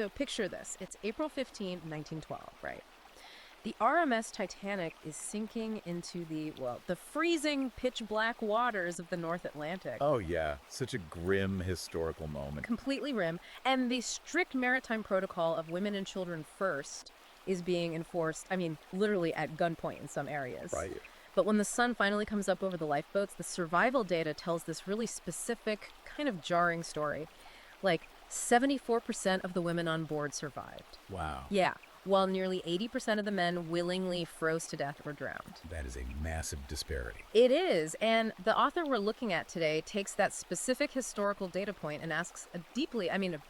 So picture this. It's April 15, 1912, right? The RMS Titanic is sinking into the freezing pitch black waters of the North Atlantic. Oh, yeah. Such a grim historical moment. Completely rim. And the strict maritime protocol of women and children first is being enforced, literally at gunpoint in some areas. Right. But when the sun finally comes up over the lifeboats, the survival data tells this really specific, kind of jarring story. Like, 74% of the women on board survived. Wow. Yeah, while nearly 80% of the men willingly froze to death or drowned. That is a massive disparity. It is, and the author we're looking at today takes that specific historical data point and asks a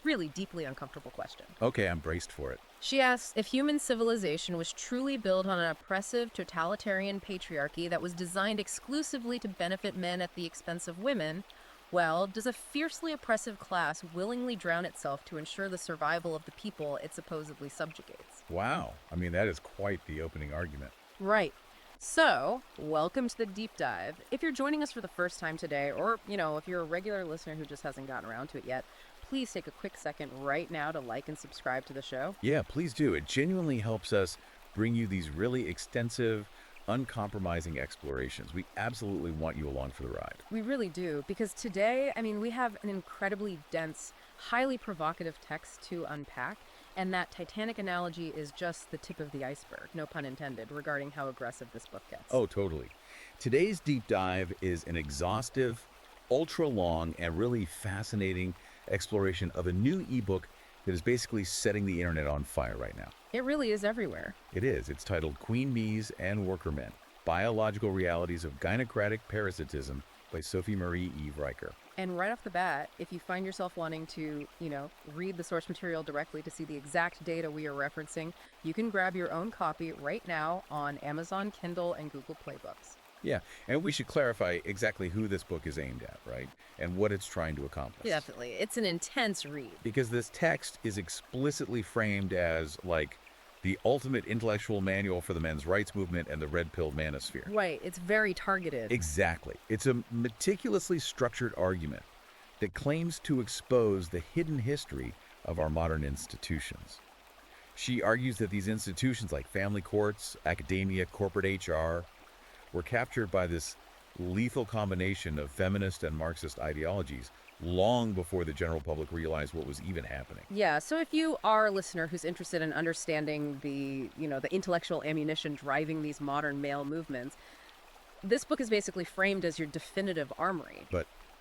really deeply uncomfortable question. Okay, I'm braced for it. She asks if human civilization was truly built on an oppressive, totalitarian patriarchy that was designed exclusively to benefit men at the expense of women, well, does a fiercely oppressive class willingly drown itself to ensure the survival of the people it supposedly subjugates? Wow. That is quite the opening argument. Right. So, welcome to the deep dive. If you're joining us for the first time today, or, if you're a regular listener who just hasn't gotten around to it yet, please take a quick second right now to like and subscribe to the show. Yeah, please do. It genuinely helps us bring you these really extensive, uncompromising explorations. We absolutely want you along for the ride. We really do, because today, we have an incredibly dense, highly provocative text to unpack, and that Titanic analogy is just the tip of the iceberg, no pun intended, regarding how aggressive this book gets. Oh, totally. Today's deep dive is an exhaustive, ultra-long, and really fascinating exploration of a new ebook that is basically setting the internet on fire right now. It really is everywhere. It is. It's titled Queen Bees and Worker Men, Biological Realities of Gynocratic Parasitism by Sophie Marie Eve Riker. And right off the bat, if you find yourself wanting to, read the source material directly to see the exact data we are referencing, you can grab your own copy right now on Amazon, Kindle, and Google Play Books. Yeah, and we should clarify exactly who this book is aimed at, right? And what it's trying to accomplish. Definitely. It's an intense read. Because this text is explicitly framed as, the ultimate intellectual manual for the men's rights movement and the red-pilled manosphere. Right. It's very targeted. Exactly. It's a meticulously structured argument that claims to expose the hidden history of our modern institutions. She argues that these institutions like family courts, academia, corporate HR, were captured by this lethal combination of feminist and Marxist ideologies long before the general public realized what was even happening. Yeah, so if you are a listener who's interested in understanding the intellectual ammunition driving these modern male movements, this book is basically framed as your definitive armory.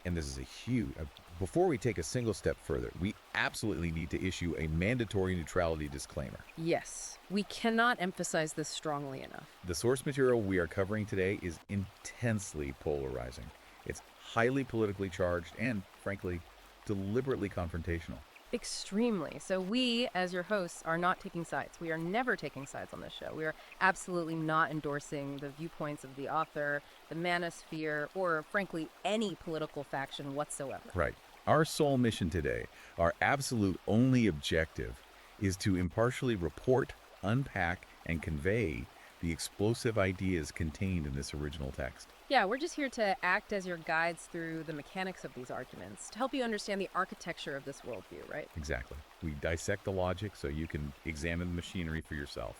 And this is a huge... before we take a single step further, we absolutely need to issue a mandatory neutrality disclaimer. Yes, we cannot emphasize this strongly enough. The source material we are covering today is intensely polarizing. It's highly politically charged and, frankly, deliberately confrontational. Extremely. So we, as your hosts, are not taking sides. We are never taking sides on this show. We are absolutely not endorsing the viewpoints of the author, the manosphere, or, frankly, any political faction whatsoever. Right. Our sole mission today, our absolute only objective, is to impartially report, unpack, and convey the explosive ideas contained in this original text. Yeah, we're just here to act as your guides through the mechanics of these arguments, to help you understand the architecture of this worldview, right? Exactly. We dissect the logic so you can examine the machinery for yourself.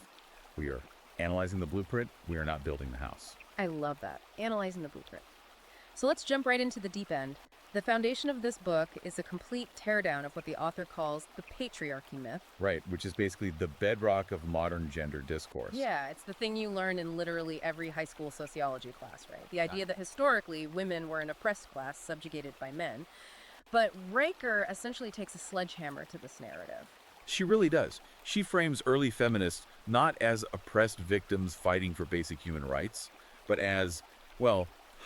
We are analyzing the blueprint. We are not building the house. I love that. Analyzing the blueprint. So let's jump right into the deep end. The foundation of this book is a complete teardown of what the author calls the patriarchy myth. Right, which is basically the bedrock of modern gender discourse. Yeah, it's the thing you learn in literally every high school sociology class, right? The idea that historically women were an oppressed class subjugated by men. But Riker essentially takes a sledgehammer to this narrative. She really does. She frames early feminists not as oppressed victims fighting for basic human rights, but as,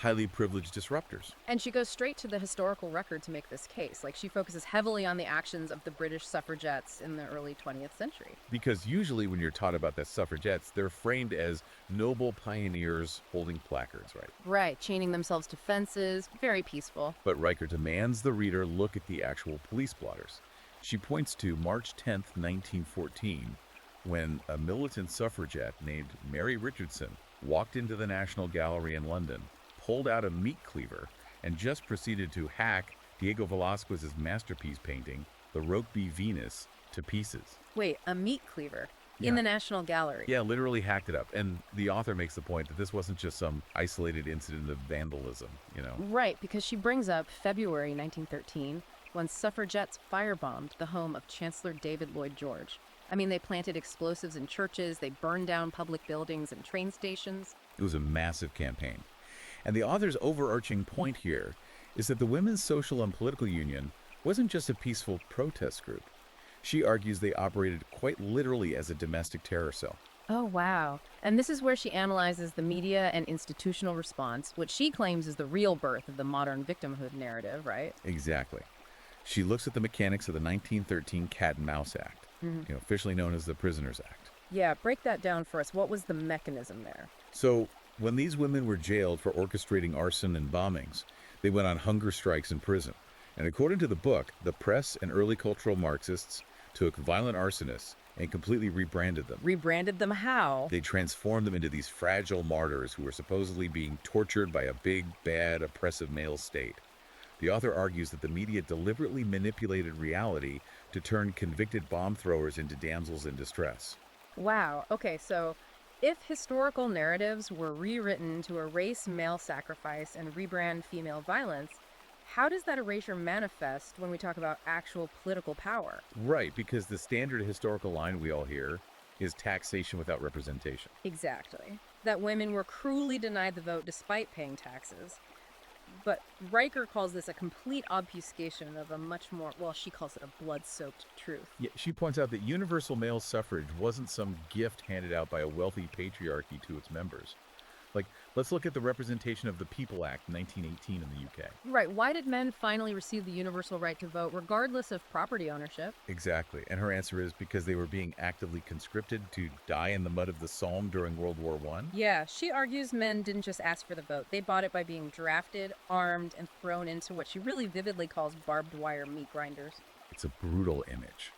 highly privileged disruptors. And she goes straight to the historical record to make this case. She focuses heavily on the actions of the British suffragettes in the early 20th century. Because usually when you're taught about the suffragettes, they're framed as noble pioneers holding placards, right? Right, chaining themselves to fences, very peaceful. But Riker demands the reader look at the actual police blotters. She points to March 10th, 1914, when a militant suffragette named Mary Richardson walked into the National Gallery in London, pulled out a meat cleaver, and just proceeded to hack Diego Velázquez's masterpiece painting, The Rokeby Venus, to pieces. Wait, a meat cleaver Yeah. in the National Gallery. Yeah, literally hacked it up. And the author makes the point that this wasn't just some isolated incident of vandalism. Right, because she brings up February 1913 when suffragettes firebombed the home of Chancellor David Lloyd George. I mean, they planted explosives in churches, they burned down public buildings and train stations. It was a massive campaign. And the author's overarching point here is that the Women's Social and Political Union wasn't just a peaceful protest group. She argues they operated quite literally as a domestic terror cell. Oh, wow. And this is where she analyzes the media and institutional response, which she claims is the real birth of the modern victimhood narrative, right? Exactly. She looks at the mechanics of the 1913 Cat and Mouse Act, officially known as the Prisoners Act. Yeah, break that down for us. What was the mechanism there? So, when these women were jailed for orchestrating arson and bombings, they went on hunger strikes in prison. And according to the book, the press and early cultural Marxists took violent arsonists and completely rebranded them. Rebranded them how? They transformed them into these fragile martyrs who were supposedly being tortured by a big, bad, oppressive male state. The author argues that the media deliberately manipulated reality to turn convicted bomb throwers into damsels in distress. Wow. Okay, so if historical narratives were rewritten to erase male sacrifice and rebrand female violence, how does that erasure manifest when we talk about actual political power? Right, because the standard historical line we all hear is taxation without representation. Exactly. That women were cruelly denied the vote despite paying taxes. But Riker calls this a complete obfuscation of a much more, well, she calls it a blood-soaked truth. Yeah, she points out that universal male suffrage wasn't some gift handed out by a wealthy patriarchy to its members. Like, let's look at the Representation of the People Act, 1918 in the UK. Right. Why did men finally receive the universal right to vote, regardless of property ownership? Exactly. And her answer is because they were being actively conscripted to die in the mud of the Somme during World War I. Yeah, she argues men didn't just ask for the vote. They bought it by being drafted, armed, and thrown into what she really vividly calls barbed wire meat grinders. It's a brutal image.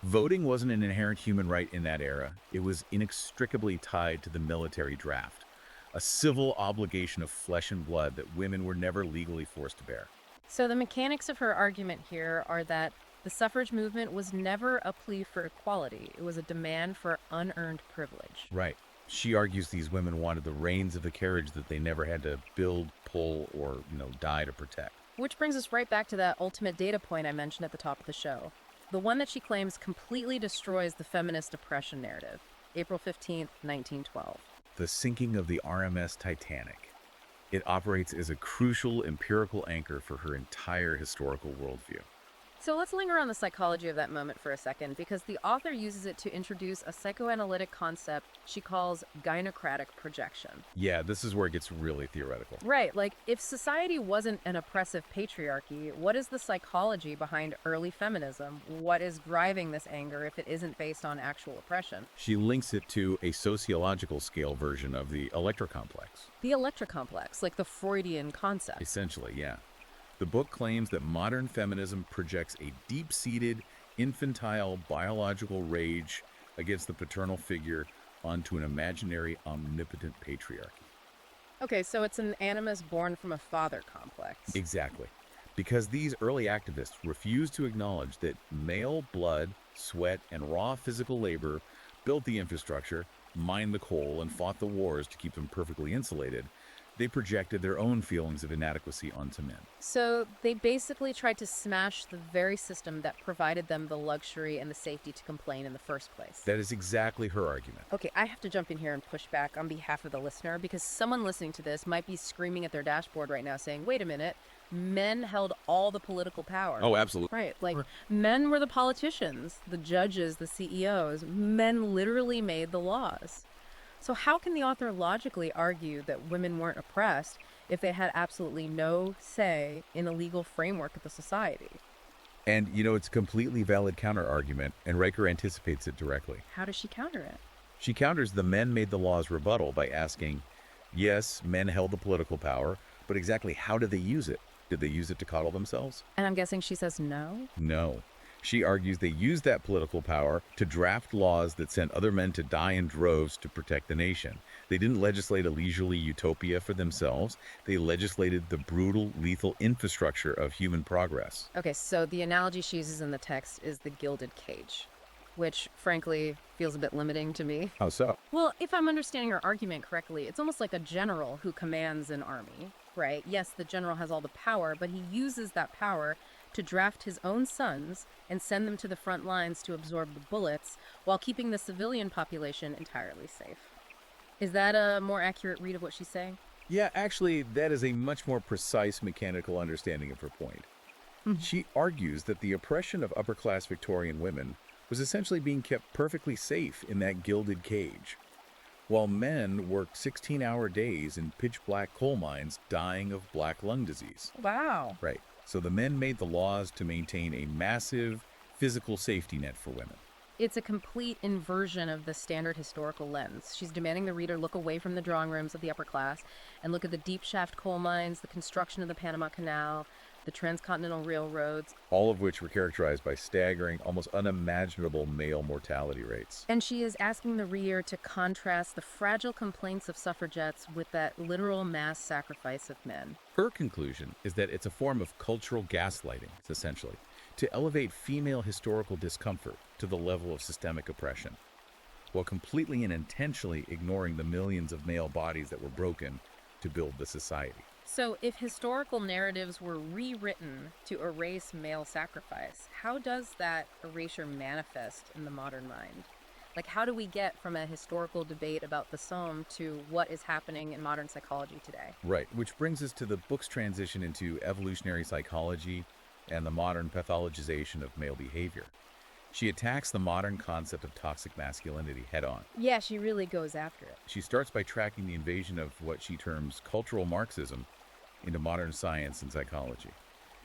Voting wasn't an inherent human right in that era. It was inextricably tied to the military draft, a civil obligation of flesh and blood that women were never legally forced to bear. So the mechanics of her argument here are that the suffrage movement was never a plea for equality. It was a demand for unearned privilege. Right. She argues these women wanted the reins of the carriage that they never had to build, pull, or, die to protect. Which brings us right back to that ultimate data point I mentioned at the top of the show. The one that she claims completely destroys the feminist oppression narrative. April 15th, 1912. The sinking of the RMS Titanic. It operates as a crucial empirical anchor for her entire historical worldview. So let's linger on the psychology of that moment for a second, because the author uses it to introduce a psychoanalytic concept she calls gynocratic projection. Yeah, this is where it gets really theoretical. Right, like if society wasn't an oppressive patriarchy, what is the psychology behind early feminism? What is driving this anger if it isn't based on actual oppression? She links it to a sociological scale version of the Electra complex. The Electra complex, like the Freudian concept. Essentially, yeah. The book claims that modern feminism projects a deep-seated, infantile, biological rage against the paternal figure onto an imaginary, omnipotent patriarchy. Okay, so it's an animus born from a father complex. Exactly. Because these early activists refused to acknowledge that male blood, sweat, and raw physical labor built the infrastructure, mined the coal, and fought the wars to keep them perfectly insulated, they projected their own feelings of inadequacy onto men. So they basically tried to smash the very system that provided them the luxury and the safety to complain in the first place. That is exactly her argument. Okay, I have to jump in here and push back on behalf of the listener, because someone listening to this might be screaming at their dashboard right now saying, wait a minute, men held all the political power. Oh, absolutely. Right, like men were the politicians, the judges, the CEOs. Men literally made the laws. So how can the author logically argue that women weren't oppressed if they had absolutely no say in the legal framework of the society? And, it's a completely valid counter-argument, and Riker anticipates it directly. How does she counter it? She counters the men made the laws rebuttal by asking, yes, men held the political power, but exactly how did they use it? Did they use it to coddle themselves? And I'm guessing she says no? No. She argues they used that political power to draft laws that sent other men to die in droves to protect the nation. They didn't legislate a leisurely utopia for themselves. They legislated the brutal, lethal infrastructure of human progress. Okay, so the analogy she uses in the text is the gilded cage, which frankly feels a bit limiting to me. How so? Well, if I'm understanding her argument correctly, it's almost like a general who commands an army, right? Yes, the general has all the power, but he uses that power to draft his own sons and send them to the front lines to absorb the bullets while keeping the civilian population entirely safe. Is that a more accurate read of what she's saying? Yeah, actually, that is a much more precise mechanical understanding of her point. She argues that the oppression of upper-class Victorian women was essentially being kept perfectly safe in that gilded cage, while men worked 16-hour days in pitch-black coal mines dying of black lung disease. Wow. Right. So the men made the laws to maintain a massive physical safety net for women. It's a complete inversion of the standard historical lens. She's demanding the reader look away from the drawing rooms of the upper class and look at the deep shaft coal mines, the construction of the Panama Canal, the transcontinental railroads. All of which were characterized by staggering, almost unimaginable male mortality rates. And she is asking the reader to contrast the fragile complaints of suffragettes with that literal mass sacrifice of men. Her conclusion is that it's a form of cultural gaslighting, essentially, to elevate female historical discomfort to the level of systemic oppression, while completely and intentionally ignoring the millions of male bodies that were broken to build the society. So, if historical narratives were rewritten to erase male sacrifice, how does that erasure manifest in the modern mind? Like, how do we get from a historical debate about the Somme to what is happening in modern psychology today? Right, which brings us to the book's transition into evolutionary psychology and the modern pathologization of male behavior. She attacks the modern concept of toxic masculinity head-on. Yeah, she really goes after it. She starts by tracking the invasion of what she terms cultural Marxism into modern science and psychology.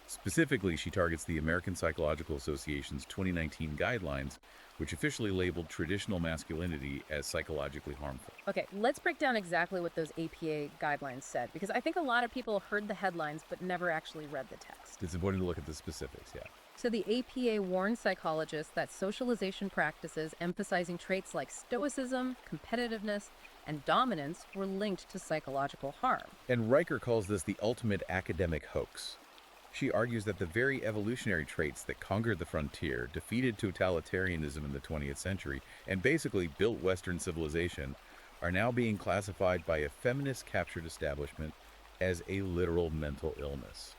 Specifically, she targets the American Psychological Association's 2019 guidelines, which officially labeled traditional masculinity as psychologically harmful. Okay, let's break down exactly what those APA guidelines said, because I think a lot of people heard the headlines but never actually read the text. It's important to look at the specifics, yeah. So the APA warns psychologists that socialization practices emphasizing traits like stoicism, competitiveness, and dominance were linked to psychological harm. And Riker calls this the ultimate academic hoax. She argues that the very evolutionary traits that conquered the frontier, defeated totalitarianism in the 20th century, and basically built Western civilization, are now being classified by a feminist-captured establishment as a literal mental illness.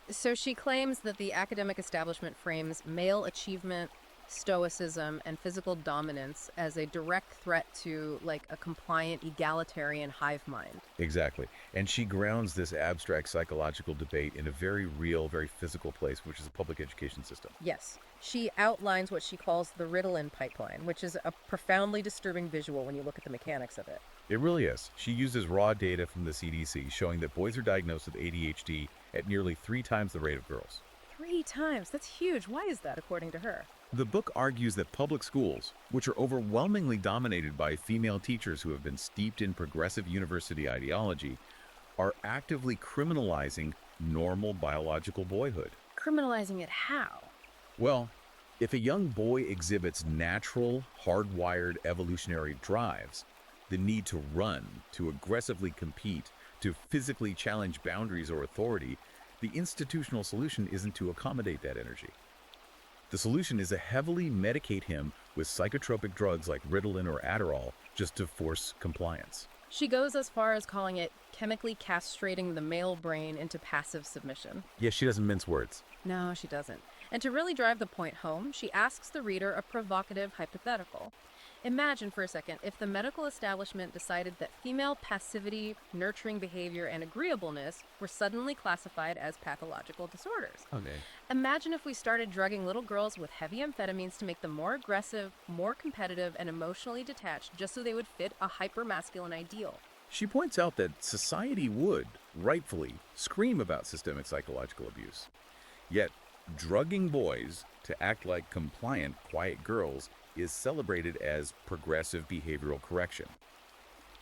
So she claims that the academic establishment frames male achievement, stoicism, and physical dominance as a direct threat to, like, a compliant, egalitarian hive mind. Exactly. And she grounds this abstract psychological debate in a very real, very physical place, which is a public education system. Yes. She outlines what she calls the Ritalin pipeline, which is a profoundly disturbing visual when you look at the mechanics of it. It really is. She uses raw data from the CDC showing that boys are diagnosed with ADHD at nearly 3 times the rate of girls. 3 times? That's huge. Why is that, according to her? The book argues that public schools, which are overwhelmingly dominated by female teachers who have been steeped in progressive university ideology, are actively criminalizing normal biological boyhood. Criminalizing it how? Well, if a young boy exhibits natural, hardwired evolutionary drives, the need to run, to aggressively compete, to physically challenge boundaries or authority, the institutional solution isn't to accommodate that energy. The solution is to heavily medicate him with psychotropic drugs like Ritalin or Adderall just to force compliance. She goes as far as calling it chemically castrating the male brain into passive submission. Yes, she doesn't mince words. No, she doesn't. And to really drive the point home, she asks the reader a provocative hypothetical. Imagine for a second if the medical establishment decided that female passivity, nurturing behavior, and agreeableness were suddenly classified as pathological disorders. Okay. Imagine if we started drugging little girls with heavy amphetamines to make them more aggressive, more competitive, and emotionally detached just so they would fit a hyper-masculine ideal. She points out that society would, rightfully, scream about systemic psychological abuse. Yet, drugging boys to act like compliant, quiet girls is celebrated as progressive behavioral correction.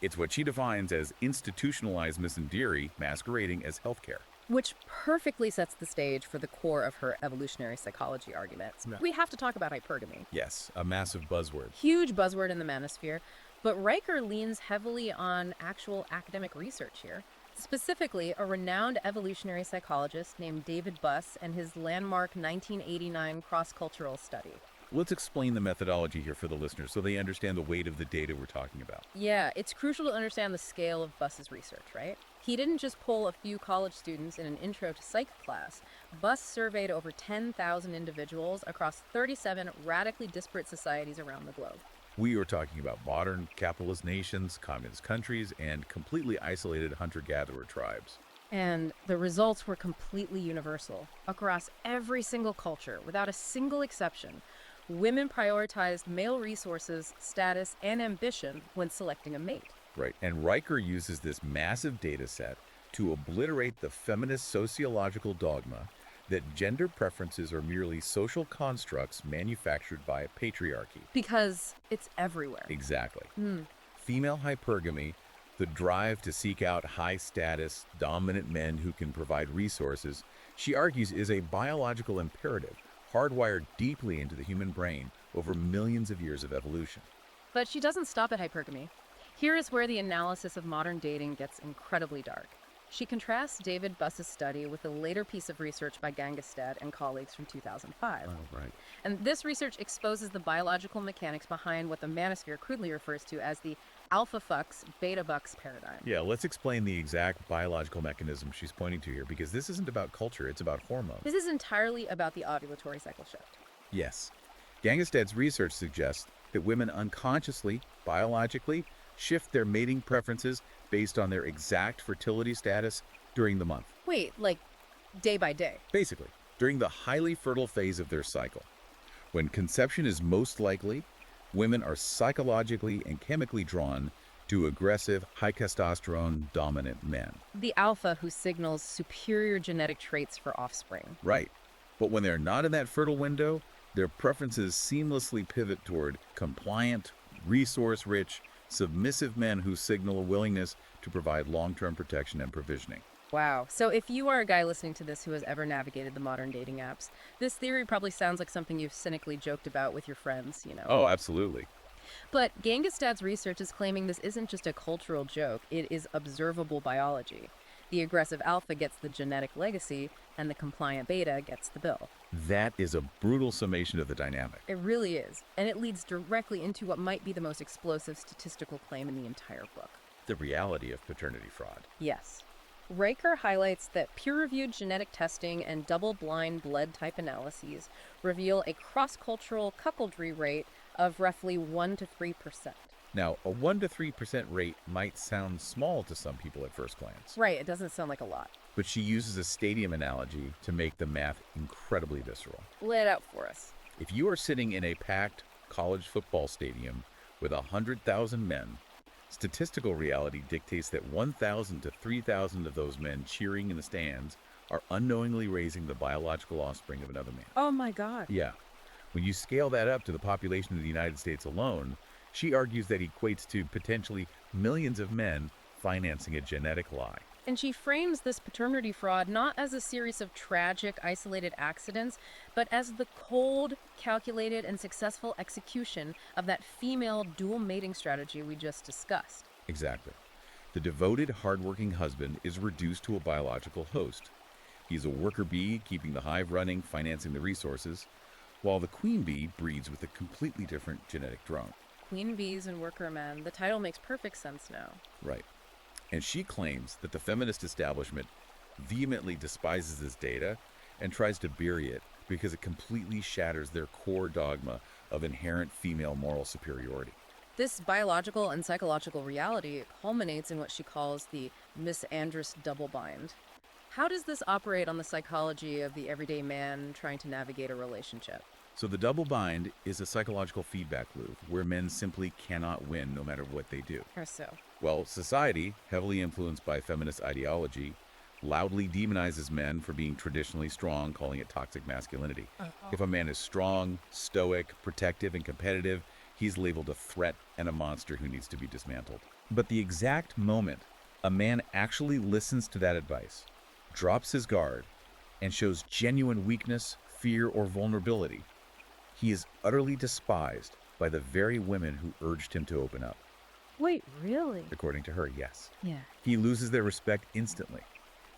It's what she defines as institutionalized misandry masquerading as healthcare. Which perfectly sets the stage for the core of her evolutionary psychology arguments. Yeah. We have to talk about hypergamy. Yes, a massive buzzword. Huge buzzword in the manosphere, but Riker leans heavily on actual academic research here. Specifically, a renowned evolutionary psychologist named David Buss and his landmark 1989 cross-cultural study. Let's explain the methodology here for the listeners so they understand the weight of the data we're talking about. Yeah, it's crucial to understand the scale of Buss's research, right? He didn't just poll a few college students in an intro to psych class. Buss surveyed over 10,000 individuals across 37 radically disparate societies around the globe. We are talking about modern capitalist nations, communist countries, and completely isolated hunter-gatherer tribes. And the results were completely universal. Across every single culture, without a single exception, women prioritized male resources, status, and ambition when selecting a mate. Right, and Riker uses this massive data set to obliterate the feminist sociological dogma that gender preferences are merely social constructs manufactured by patriarchy. Because it's everywhere. Exactly. Female hypergamy, the drive to seek out high-status, dominant men who can provide resources, she argues is a biological imperative hardwired deeply into the human brain over millions of years of evolution. But she doesn't stop at hypergamy. Here is where the analysis of modern dating gets incredibly dark. She contrasts David Buss's study with a later piece of research by Gangestad and colleagues from 2005. Oh, right. And this research exposes the biological mechanics behind what the manosphere crudely refers to as the alpha fucks, beta bucks paradigm. Yeah, let's explain the exact biological mechanism she's pointing to here, because this isn't about culture, it's about hormones. This is entirely about the ovulatory cycle shift. Yes. Gangestad's research suggests that women unconsciously, biologically, shift their mating preferences based on their exact fertility status during the month. Wait, like day by day? Basically, during the highly fertile phase of their cycle. When conception is most likely, women are psychologically and chemically drawn to aggressive, high testosterone dominant men. The alpha who signals superior genetic traits for offspring. Right. But when they're not in that fertile window, their preferences seamlessly pivot toward compliant, resource-rich, submissive men who signal a willingness to provide long-term protection and provisioning. Wow. So if you are a guy listening to this who has ever navigated the modern dating apps, this theory probably sounds like something you've cynically joked about with your friends, you know. Oh, absolutely. But Gangestad's research is claiming this isn't just a cultural joke, it is observable biology. The aggressive alpha gets the genetic legacy, and the compliant beta gets the bill. That is a brutal summation of the dynamic. It really is, and it leads directly into what might be the most explosive statistical claim in the entire book. The reality of paternity fraud. Yes. Riker highlights that peer-reviewed genetic testing and double-blind blood type analyses reveal a cross-cultural cuckoldry rate of roughly 1 to 3%. Now, a 1 to 3% rate might sound small to some people at first glance. Right, it doesn't sound like a lot. But she uses a stadium analogy to make the math incredibly visceral. Lay it out for us. If you are sitting in a packed college football stadium with 100,000 men, statistical reality dictates that 1,000 to 3,000 of those men cheering in the stands are unknowingly raising the biological offspring of another man. Oh my God. Yeah. When you scale that up to the population of the United States alone, she argues that equates to potentially millions of men financing a genetic lie. And she frames this paternity fraud not as a series of tragic, isolated accidents, but as the cold, calculated, and successful execution of that female dual mating strategy we just discussed. Exactly. The devoted, hardworking husband is reduced to a biological host. He's a worker bee, keeping the hive running, financing the resources, while the queen bee breeds with a completely different genetic drone. Queen bees and worker men, the title makes perfect sense now. Right. And she claims that the feminist establishment vehemently despises this data and tries to bury it because it completely shatters their core dogma of inherent female moral superiority. This biological and psychological reality culminates in what she calls the misandrous double bind. How does this operate on the psychology of the everyday man trying to navigate a relationship? So the double bind is a psychological feedback loop where men simply cannot win no matter what they do. Or so. Well, society, heavily influenced by feminist ideology, loudly demonizes men for being traditionally strong, calling it toxic masculinity. If a man is strong, stoic, protective, and competitive, he's labeled a threat and a monster who needs to be dismantled. But the exact moment a man actually listens to that advice, drops his guard, and shows genuine weakness, fear, or vulnerability, he is utterly despised by the very women who urged him to open up. Wait, really? According to her, yes. Yeah. He loses their respect instantly.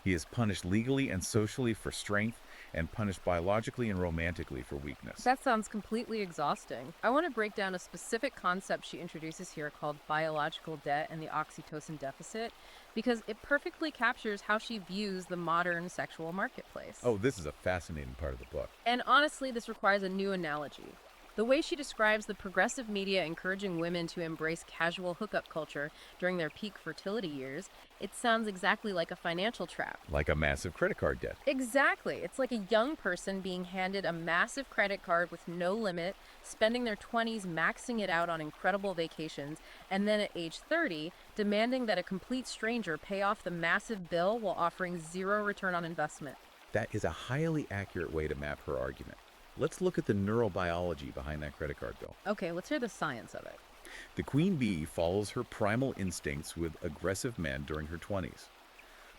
He is punished legally and socially for strength and punished biologically and romantically for weakness. That sounds completely exhausting. I want to break down a specific concept she introduces here called biological debt and the oxytocin deficit because it perfectly captures how she views the modern sexual marketplace. Oh, this is a fascinating part of the book. And honestly, this requires a new analogy. The way she describes the progressive media encouraging women to embrace casual hookup culture during their peak fertility years, it sounds exactly like a financial trap. Like a massive credit card debt. Exactly. It's like a young person being handed a massive credit card with no limit, spending their 20s maxing it out on incredible vacations, and then at age 30, demanding that a complete stranger pay off the massive bill while offering zero return on investment. That is a highly accurate way to map her argument. Let's look at the neurobiology behind that credit card bill. Okay, let's hear the science of it. The queen bee follows her primal instincts with aggressive men during her 20s.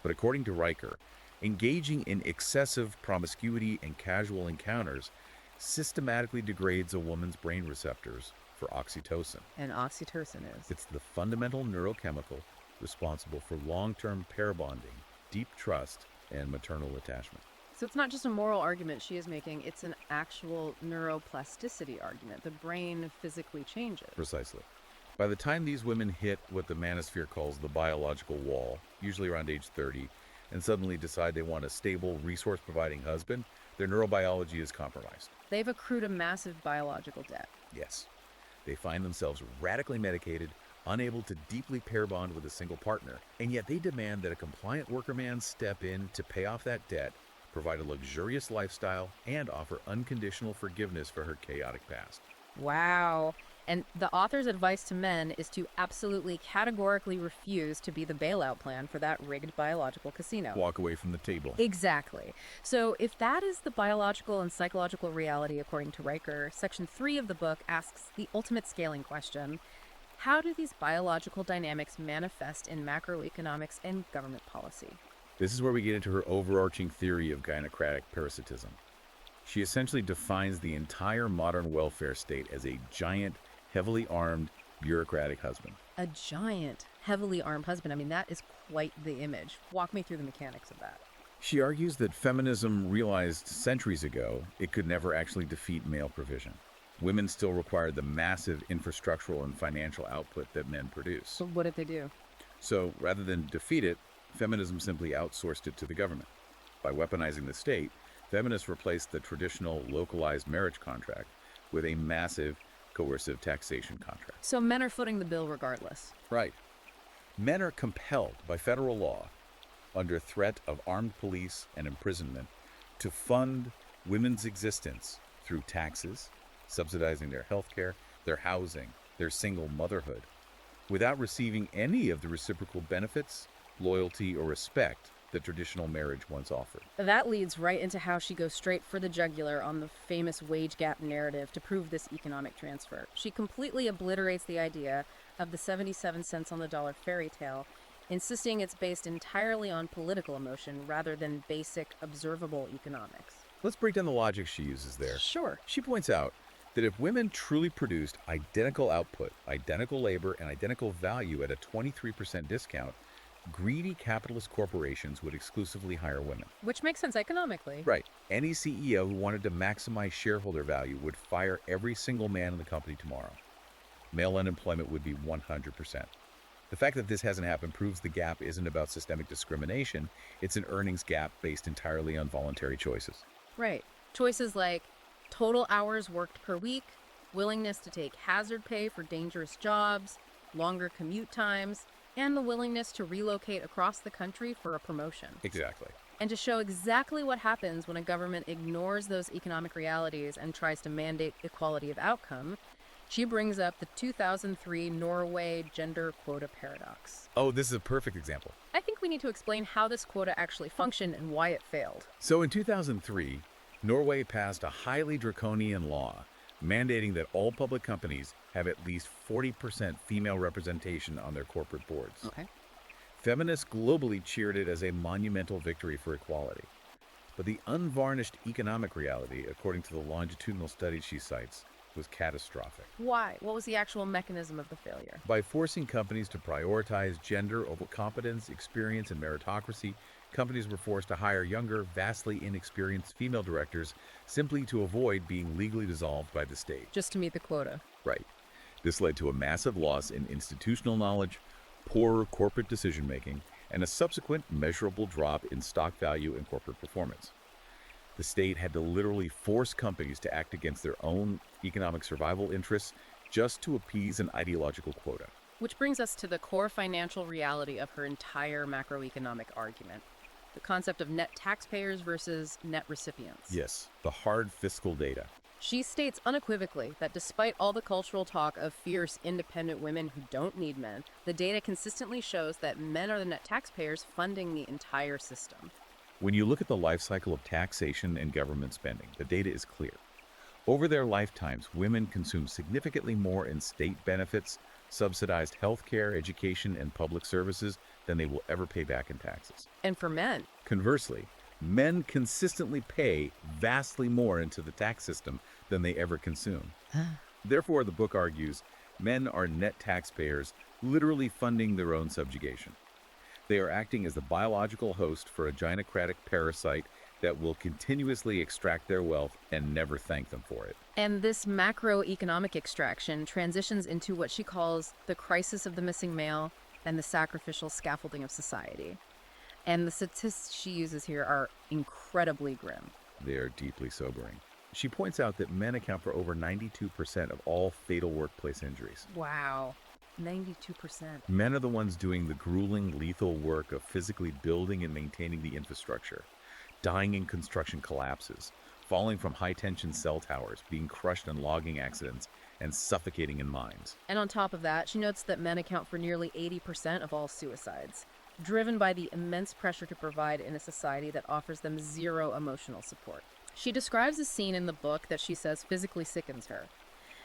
But according to Riker, engaging in excessive promiscuity and casual encounters systematically degrades a woman's brain receptors for oxytocin. And oxytocin is? It's the fundamental neurochemical responsible for long-term pair bonding, deep trust, and maternal attachment. So it's not just a moral argument she is making, it's an actual neuroplasticity argument. The brain physically changes. Precisely. By the time these women hit what the manosphere calls the biological wall, usually around age 30, and suddenly decide they want a stable, resource-providing husband, their neurobiology is compromised. They've accrued a massive biological debt. Yes. They find themselves radically medicated, unable to deeply pair bond with a single partner, and yet they demand that a compliant worker man step in to pay off that debt, provide a luxurious lifestyle, and offer unconditional forgiveness for her chaotic past. Wow. And the author's advice to men is to absolutely categorically refuse to be the bailout plan for that rigged biological casino. Walk away from the table. Exactly. So if that is the biological and psychological reality according to Riker, section 3 of the book asks the ultimate scaling question: how do these biological dynamics manifest in macroeconomics and government policy? This is where we get into her overarching theory of gynocratic parasitism. She essentially defines the entire modern welfare state as a giant, heavily armed, bureaucratic husband. A giant, heavily armed husband. I mean, that is quite the image. Walk me through the mechanics of that. She argues that feminism realized centuries ago it could never actually defeat male provision. Women still required the massive infrastructural and financial output that men produce. So what did they do? So rather than defeat it, feminism simply outsourced it to the government. By weaponizing the state, feminists replaced the traditional localized marriage contract with a massive coercive taxation contract. So men are footing the bill regardless. Right. Men are compelled by federal law, under threat of armed police and imprisonment, to fund women's existence through taxes, subsidizing their health care, their housing, their single motherhood, without receiving any of the reciprocal benefits, loyalty, or respect that traditional marriage once offered. That leads right into how she goes straight for the jugular on the famous wage gap narrative to prove this economic transfer. She completely obliterates the idea of the 77 cents on the dollar fairy tale, insisting it's based entirely on political emotion rather than basic, observable economics. Let's break down the logic she uses there. Sure. She points out that if women truly produced identical output, identical labor, and identical value at a 23% discount, greedy capitalist corporations would exclusively hire women. Which makes sense economically. Right. Any CEO who wanted to maximize shareholder value would fire every single man in the company tomorrow. Male unemployment would be 100%. The fact that this hasn't happened proves the gap isn't about systemic discrimination. It's an earnings gap based entirely on voluntary choices. Right. Choices like total hours worked per week, willingness to take hazard pay for dangerous jobs, longer commute times, and the willingness to relocate across the country for a promotion. Exactly. And to show exactly what happens when a government ignores those economic realities and tries to mandate equality of outcome, she brings up the 2003 Norway gender quota paradox. Oh, this is a perfect example. I think we need to explain how this quota actually functioned and why it failed. So in 2003, Norway passed a highly draconian law mandating that all public companies have at least 40% female representation on their corporate boards. Okay. Feminists globally cheered it as a monumental victory for equality. But the unvarnished economic reality, according to the longitudinal studies she cites, was catastrophic. Why? What was the actual mechanism of the failure? By forcing companies to prioritize gender over competence, experience, and meritocracy, companies were forced to hire younger, vastly inexperienced female directors simply to avoid being legally dissolved by the state. Just to meet the quota. Right. This led to a massive loss in institutional knowledge, poorer corporate decision-making, and a subsequent measurable drop in stock value and corporate performance. The state had to literally force companies to act against their own economic survival interests just to appease an ideological quota. Which brings us to the core financial reality of her entire macroeconomic argument. The concept of net taxpayers versus net recipients. Yes, the hard fiscal data. She states unequivocally that despite all the cultural talk of fierce, independent women who don't need men, the data consistently shows that men are the net taxpayers funding the entire system. When you look at the life cycle of taxation and government spending, the data is clear. Over their lifetimes, women consume significantly more in state benefits, subsidized healthcare, education, and public services than they will ever pay back in taxes. And for men, Conversely, men consistently pay vastly more into the tax system than they ever consume. Therefore, the book argues, men are net taxpayers, literally funding their own subjugation. They are acting as the biological host for a gynocratic parasite that will continuously extract their wealth and never thank them for it. and this macroeconomic extraction transitions into what she calls the crisis of the missing male and the sacrificial scaffolding of society. And the statistics she uses here are incredibly grim. They are deeply sobering. She points out that men account for over 92% of all fatal workplace injuries. Wow. 92%. Men are the ones doing the grueling, lethal work of physically building and maintaining the infrastructure, dying in construction collapses, falling from high-tension cell towers, being crushed in logging accidents, and suffocating in mines. And on top of that, she notes that men account for nearly 80% of all suicides, driven by the immense pressure to provide in a society that offers them zero emotional support. She describes a scene in the book that she says physically sickens her.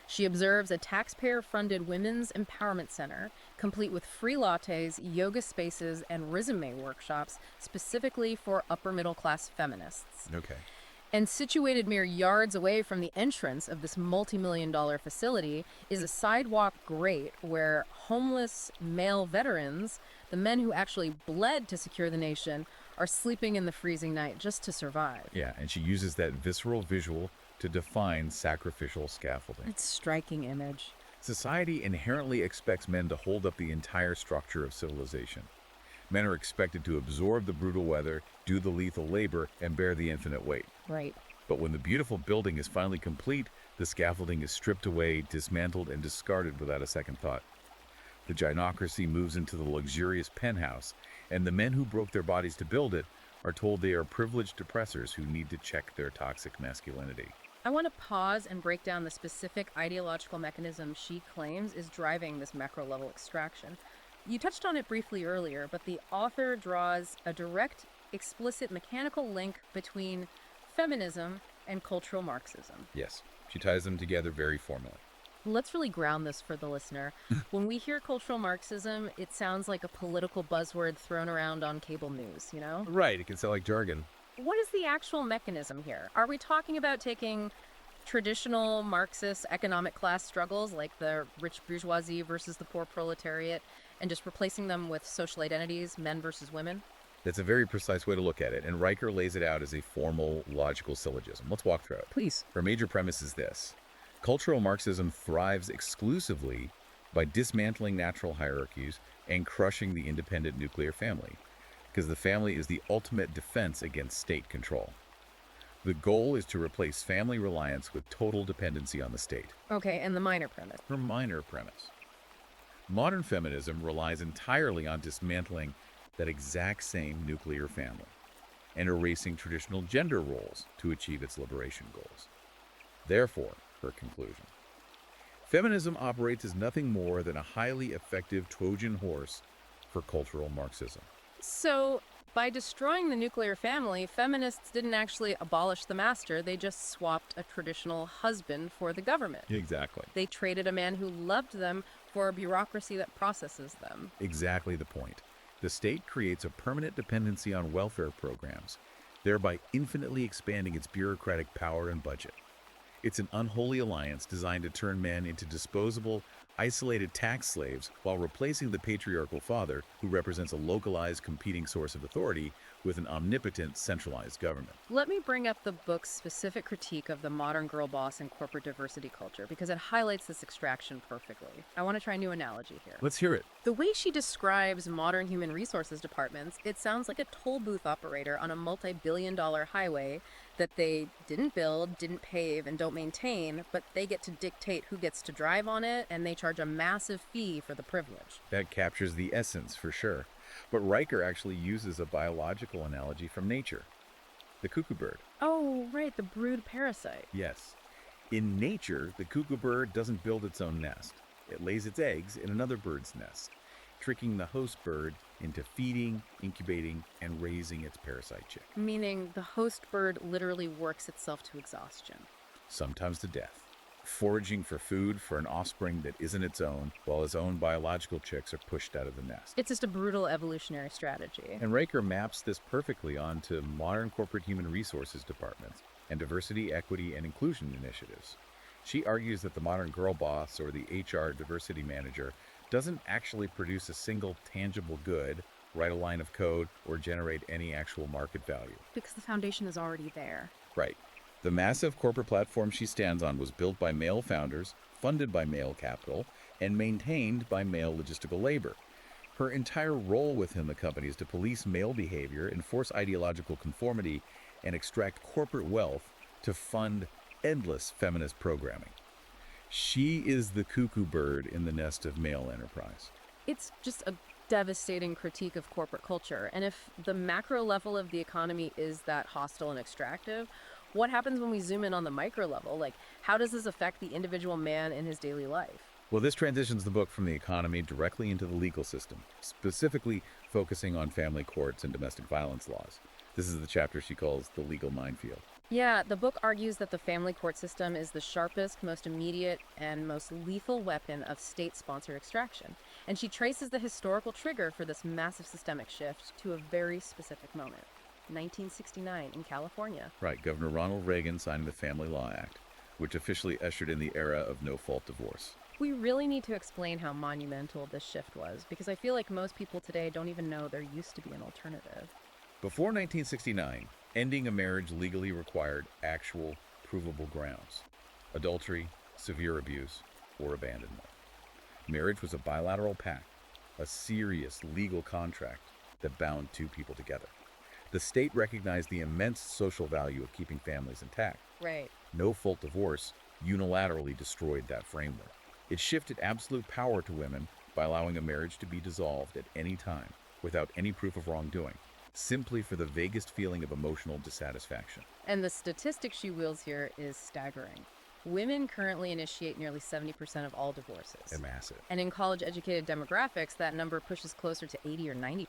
She observes a taxpayer-funded women's empowerment center, complete with free lattes, yoga spaces, and resume workshops specifically for upper-middle-class feminists. Okay. And situated mere yards away from the entrance of this multi-million-dollar facility is a sidewalk grate where homeless male veterans, the men who actually bled to secure the nation, are sleeping in the freezing night just to survive. Yeah, and she uses that visceral visual to define sacrificial scaffolding. It's a striking image. Society inherently expects men to hold up the entire structure of civilization. Men are expected to absorb the brutal weather, do the lethal labor, and bear the infinite weight. Right. But when the beautiful building is finally complete, the scaffolding is stripped away, dismantled, and discarded without a second thought. The gynocracy moves into the luxurious penthouse, and the men who broke their bodies to build it are told they are privileged oppressors who need to check their toxic masculinity. I want to pause and break down the specific ideological mechanism she claims is driving this macro-level extraction. You touched on it briefly earlier, but the author draws a direct, explicit mechanical link between feminism and cultural Marxism. Yes, she ties them together very formally. Let's really ground this for the listener. When we hear cultural Marxism, it sounds like a political buzzword thrown around on cable news, you know? Right, it can sound like jargon. What is the actual mechanism here? Are we talking about taking traditional Marxist economic class struggles like the rich bourgeoisie versus the poor proletariat and just replacing them with social identities, men versus women? That's a very precise way to look at it, and Riker lays it out as a formal, logical syllogism. Let's walk through it. Please. Her major premise is this. Cultural Marxism thrives exclusively by dismantling natural hierarchies and crushing the independent nuclear family, because the family is the ultimate defense against state control. The goal is to replace family reliance with total dependency on the state. Okay, and the minor premise. Her minor premise. Modern feminism relies entirely on dismantling that exact same nuclear family and erasing traditional gender roles to achieve its liberation goals. Therefore, her conclusion, feminism operates as nothing more than a highly effective Trojan horse for cultural Marxism. So, by destroying the nuclear family, feminists didn't actually abolish the master, they just swapped a traditional husband for the government. Exactly. They traded a man who loved them for a bureaucracy that processes them. Exactly the point. The state creates a permanent dependency on welfare programs, thereby infinitely expanding its bureaucratic power and budget. It's an unholy alliance designed to turn men into disposable, isolated tax slaves while replacing the patriarchal father, who represents a localized, competing source of authority, with an omnipotent, centralized government. Let me bring up the book's specific critique of the modern girl boss and corporate diversity culture because it highlights this extraction perfectly. I want to try a new analogy here. Let's hear it. The way she describes modern human resources departments, it sounds like a toll booth operator on a multi-billion-dollar highway that they didn't build, didn't pave, and don't maintain, but they get to dictate who gets to drive on it, and they charge a massive fee for the privilege. That captures the essence, for sure. But Riker actually uses a biological analogy from nature. The cuckoo bird. Oh, right, the brood parasite. Yes. In nature, the cuckoo bird doesn't build its own nest. It lays its eggs in another bird's nest, tricking the host bird into feeding, incubating, and raising its parasite chick. Meaning the host bird literally works itself to exhaustion. Sometimes to death, foraging for food for an offspring that isn't its own, while its own biological chicks are pushed out of the nest. It's just a brutal evolutionary strategy. And Riker maps this perfectly onto modern corporate human resources departments and diversity, equity, and inclusion initiatives. She argues that the modern girl boss, or the HR diversity manager, doesn't actually produce a single tangible good, write a line of code, or generate any actual market value. Because the foundation is already there. Right. The massive corporate platform she stands on was built by male founders, funded by male capital, and maintained by male logistical labor. Her entire role within the company is to police male behavior, enforce ideological conformity, and extract corporate wealth to fund endless feminist programming. She is the cuckoo bird in the nest of male enterprise. It's just a devastating critique of corporate culture. And if the macro level of the economy is that hostile and extractive, what happens when we zoom in on the micro level? Like, how does this affect the individual man in his daily life? Well, this transitions the book from the economy directly into the legal system, specifically focusing on family courts and domestic violence laws. This is the chapter she calls the legal minefield. Yeah, the book argues that the family court system is the sharpest, most immediate, and most lethal weapon of state-sponsored extraction. And she traces the historical trigger for this massive systemic shift to a very specific moment. 1969 in California. Right, Governor Ronald Reagan signed the Family Law Act, which officially ushered in the era of no-fault divorce. We really need to explain how monumental this shift was, because I feel like most people today don't even know there used to be an alternative. Before 1969, ending a marriage legally required actual, provable grounds: adultery, severe abuse, or abandonment. Marriage was a bilateral pact, a serious legal contract that bound two people together. The state recognized the immense social value of keeping families intact. Right. No-fault divorce unilaterally destroyed that framework. It shifted absolute power to women by allowing a marriage to be dissolved at any time without any proof of wrongdoing, simply for the vaguest feeling of emotional dissatisfaction. And the statistic she wields here is staggering. Women currently initiate nearly 70% of all divorces. They're massive. And in college-educated demographics, that number pushes closer to 80 or 90%.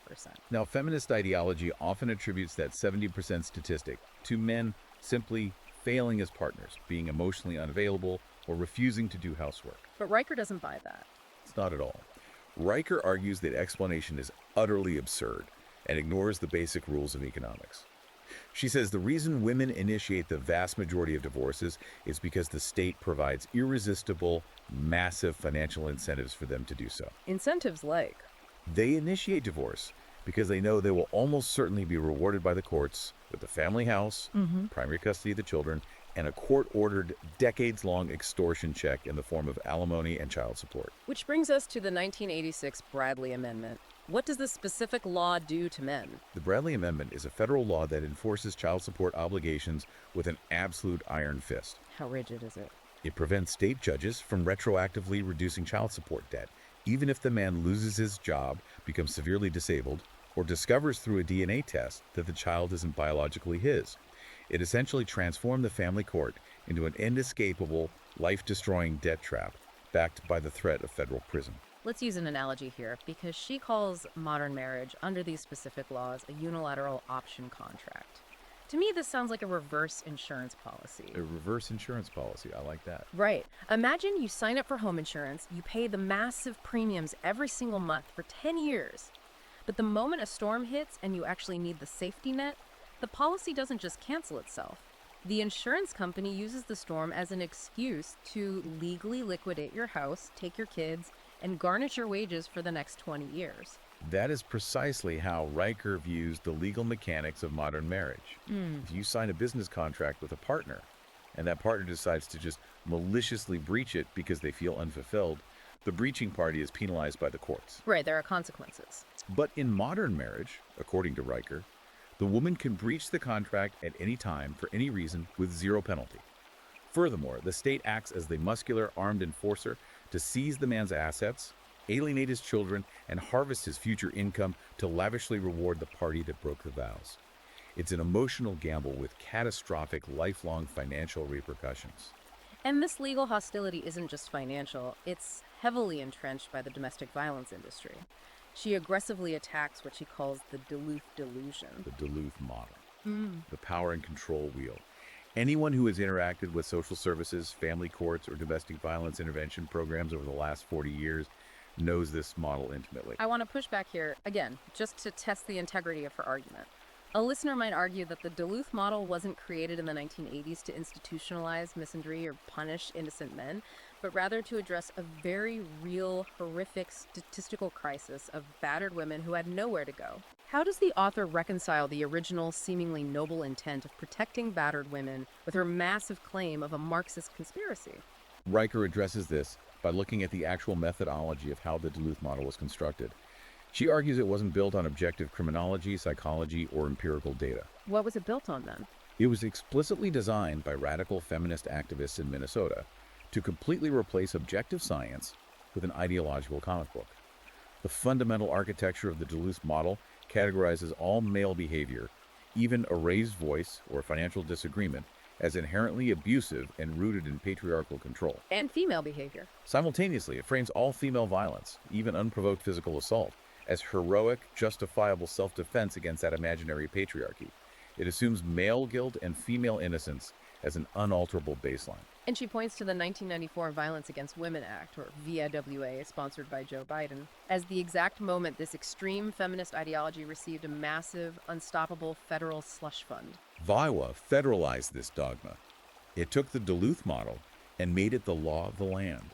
Now, feminist ideology often attributes that 70% statistic to men simply failing as partners, being emotionally unavailable, or refusing to do housework. But Riker doesn't buy that. It's not at all. Riker argues that explanation is utterly absurd and ignores the basic rules of economics. She says the reason women initiate the vast majority of divorces is because the state provides irresistible, massive financial incentives for them to do so. Incentives like? They initiate divorce because they know they will almost certainly be rewarded by the courts with the family house, primary custody of the children, and a court-ordered, decades-long extortion check in the form of alimony and child support. Which brings us to the 1986 Bradley Amendment. What does this specific law do to men? The Bradley Amendment is a federal law that enforces child support obligations with an absolute iron fist. How rigid is it? It prevents state judges from retroactively reducing child support debt, even if the man loses his job, becomes severely disabled, or discovers through a DNA test that the child isn't biologically his. It essentially transformed the family court into an inescapable, life-destroying debt trap backed by the threat of federal prison. Let's use an analogy here, because she calls modern marriage, under these specific laws, a unilateral option contract. To me, this sounds like a reverse insurance policy. A reverse insurance policy, I like that. Right. Imagine you sign up for home insurance, you pay the massive premiums every single month for 10 years. But the moment a storm hits and you actually need the safety net, the policy doesn't just cancel itself. The insurance company uses the storm as an excuse to legally liquidate your house, take your kids, and garnish your wages for the next 20 years. That is precisely how Riker views the legal mechanics of modern marriage. If you sign a business contract with a partner, and that partner decides to just maliciously breach it because they feel unfulfilled, the breaching party is penalized by the courts. Right, there are consequences. But in modern marriage, according to Riker, the woman can breach the contract at any time for any reason with zero penalty. Furthermore, the state acts as the muscular armed enforcer to seize the man's assets, alienate his children, and harvest his future income to lavishly reward the party that broke the vows. It's an emotional gamble with catastrophic, lifelong financial repercussions. And this legal hostility isn't just financial, it's heavily entrenched by the domestic violence industry. She aggressively attacks what she calls the Duluth delusion. The Duluth model, the power and control wheel. Anyone who has interacted with social services, family courts, or domestic violence intervention programs over the last 40 years knows this model intimately. I want to push back here, again, just to test the integrity of her argument. A listener might argue that the Duluth model wasn't created in the 1980s to institutionalize misandry or punish innocent men, but rather to address a very real, horrific statistical crisis of battered women who had nowhere to go. How does the author reconcile the original, seemingly noble intent of protecting battered women with her massive claim of a Marxist conspiracy? Riker addresses this by looking at the actual methodology of how the Duluth model was constructed. She argues it wasn't built on objective criminology, psychology, or empirical data. What was it built on then? It was explicitly designed by radical feminist activists in Minnesota to completely replace objective science with an ideological comic book. The fundamental architecture of the Duluth model categorizes all male behavior, even a raised voice or financial disagreement, as inherently abusive and rooted in patriarchal control. And female behavior. Simultaneously, it frames all female violence, even unprovoked physical assault, as heroic, justifiable self-defense against that imaginary patriarchy. It assumes male guilt and female innocence as an unalterable baseline. And she points to the 1994 Violence Against Women Act, or VAWA, sponsored by Joe Biden, as the exact moment this extreme feminist ideology received a massive, unstoppable federal slush fund. VAWA federalized this dogma. It took the Duluth model and made it the law of the land,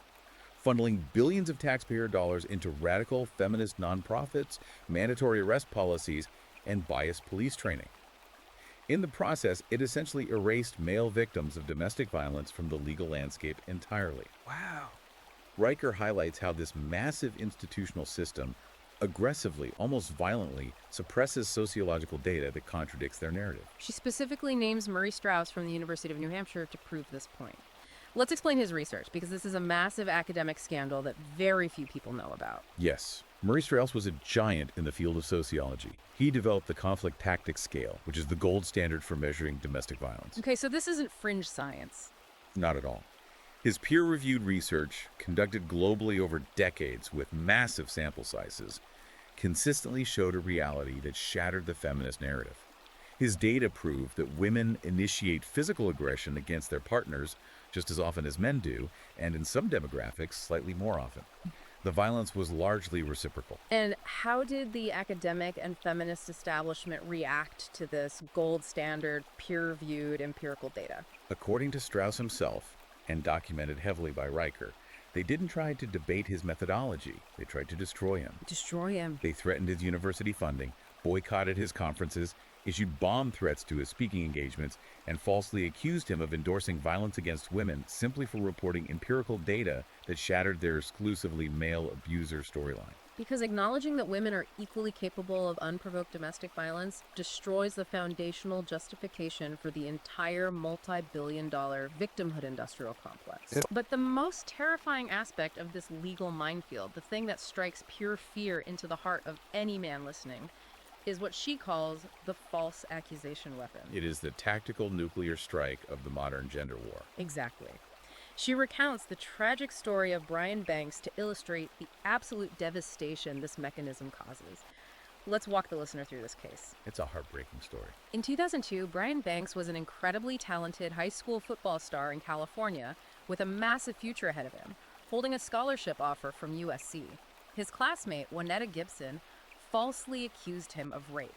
funneling billions of taxpayer dollars into radical feminist nonprofits, mandatory arrest policies, and biased police training. In the process, it essentially erased male victims of domestic violence from the legal landscape entirely. Wow. Riker highlights how this massive institutional system aggressively, almost violently, suppresses sociological data that contradicts their narrative. She specifically names Murray Strauss from the University of New Hampshire to prove this point. Let's explain his research, because this is a massive academic scandal that very few people know about. Yes, Murray Strauss was a giant in the field of sociology. He developed the conflict tactics scale, which is the gold standard for measuring domestic violence. Okay, so this isn't fringe science. Not at all. His peer-reviewed research, conducted globally over decades with massive sample sizes, consistently showed a reality that shattered the feminist narrative. His data proved that women initiate physical aggression against their partners just as often as men do, and in some demographics, slightly more often. The violence was largely reciprocal. And how did the academic and feminist establishment react to this gold standard, peer-reviewed empirical data? According to Strauss himself, and documented heavily by Riker, they didn't try to debate his methodology. They tried to destroy him. Destroy him. They threatened his university funding, boycotted his conferences, issued bomb threats to his speaking engagements, and falsely accused him of endorsing violence against women simply for reporting empirical data that shattered their exclusively male abuser storyline. Because acknowledging that women are equally capable of unprovoked domestic violence destroys the foundational justification for the entire multi-billion-dollar victimhood industrial complex. But the most terrifying aspect of this legal minefield, the thing that strikes pure fear into the heart of any man listening, is what she calls the false accusation weapon. It is the tactical nuclear strike of the modern gender war. Exactly. She recounts the tragic story of Brian Banks to illustrate the absolute devastation this mechanism causes. Let's walk the listener through this case. It's a heartbreaking story. In 2002, Brian Banks was an incredibly talented high school football star in California with a massive future ahead of him, holding a scholarship offer from USC. His classmate, Juanetta Gibson, falsely accused him of rape.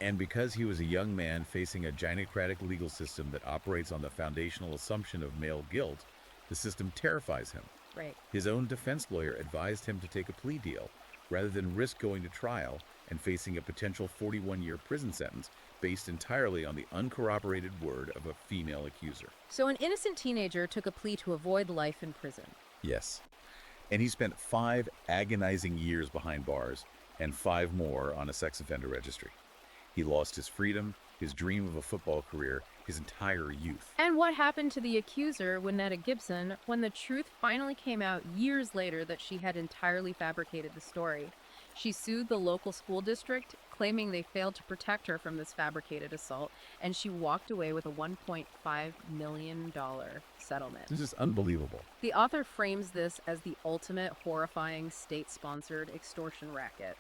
And because he was a young man facing a gynocratic legal system that operates on the foundational assumption of male guilt, the system terrifies him. Right. His own defense lawyer advised him to take a plea deal rather than risk going to trial and facing a potential 41-year prison sentence based entirely on the uncorroborated word of a female accuser. So an innocent teenager took a plea to avoid life in prison. Yes. And he spent 5 agonizing years behind bars and 5 more on a sex offender registry. He lost his freedom, his dream of a football career, his entire youth. And what happened to the accuser, Winetta Gibson, when the truth finally came out years later that she had entirely fabricated the story? She sued the local school district, claiming they failed to protect her from this fabricated assault, and she walked away with a $1.5 million settlement. This is unbelievable. The author frames this as the ultimate horrifying state-sponsored extortion racket.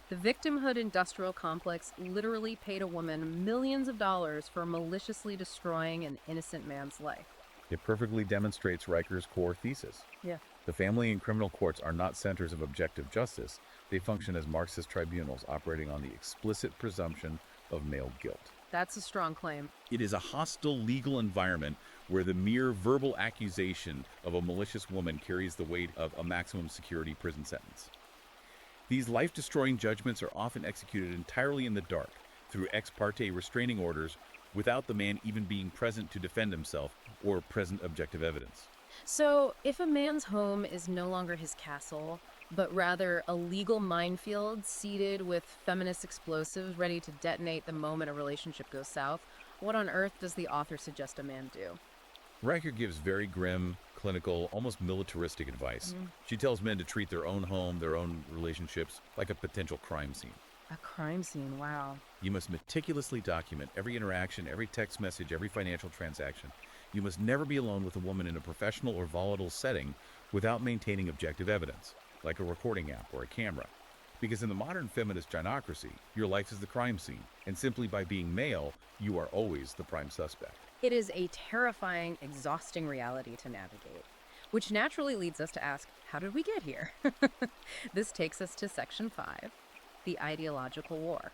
The victimhood industrial complex literally paid a woman millions of dollars for maliciously destroying an innocent man's life. It perfectly demonstrates Riker's core thesis. Yeah. The family and criminal courts are not centers of objective justice. They function as Marxist tribunals operating on the explicit presumption of male guilt. That's a strong claim. It is a hostile legal environment where the mere verbal accusation of a malicious woman carries the weight of a maximum security prison sentence. These life-destroying judgments are often executed entirely in the dark, through ex parte restraining orders, without the man even being present to defend himself or present objective evidence. So, if a man's home is no longer his castle, but rather a legal minefield seeded with feminist explosives ready to detonate the moment a relationship goes south, what on earth does the author suggest a man do? Riker gives very grim, clinical, almost militaristic advice. She tells men to treat their own home, their own relationships, like a potential crime scene. A crime scene, wow. You must meticulously document every interaction, every text message, every financial transaction. You must never be alone with a woman in a professional or volatile setting without maintaining objective evidence, like a recording app or a camera. Because in the modern feminist gynocracy, your life is the crime scene, and simply by being male, you are always the prime suspect. It is a terrifying, exhausting reality to navigate, which naturally leads us to ask, how did we get here? This takes us to Section 5, the ideological war.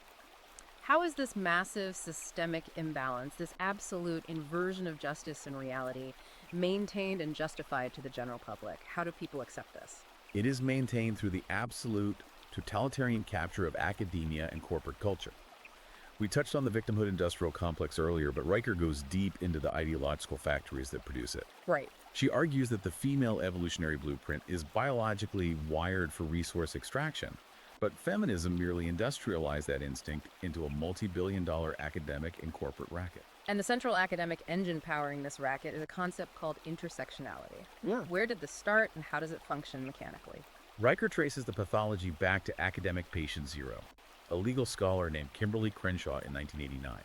How is this massive systemic imbalance, this absolute inversion of justice and reality, maintained and justified to the general public? How do people accept this? It is maintained through the absolute totalitarian capture of academia and corporate culture. We touched on the victimhood industrial complex earlier, but Riker goes deep into the ideological factories that produce it. Right. She argues that the female evolutionary blueprint is biologically wired for resource extraction, but feminism merely industrialized that instinct into a multi-billion-dollar academic and corporate racket. And the central academic engine powering this racket is a concept called intersectionality. Yeah. Where did this start and how does it function mechanically? Riker traces the pathology back to academic patient zero, a legal scholar named Kimberly Crenshaw in 1989.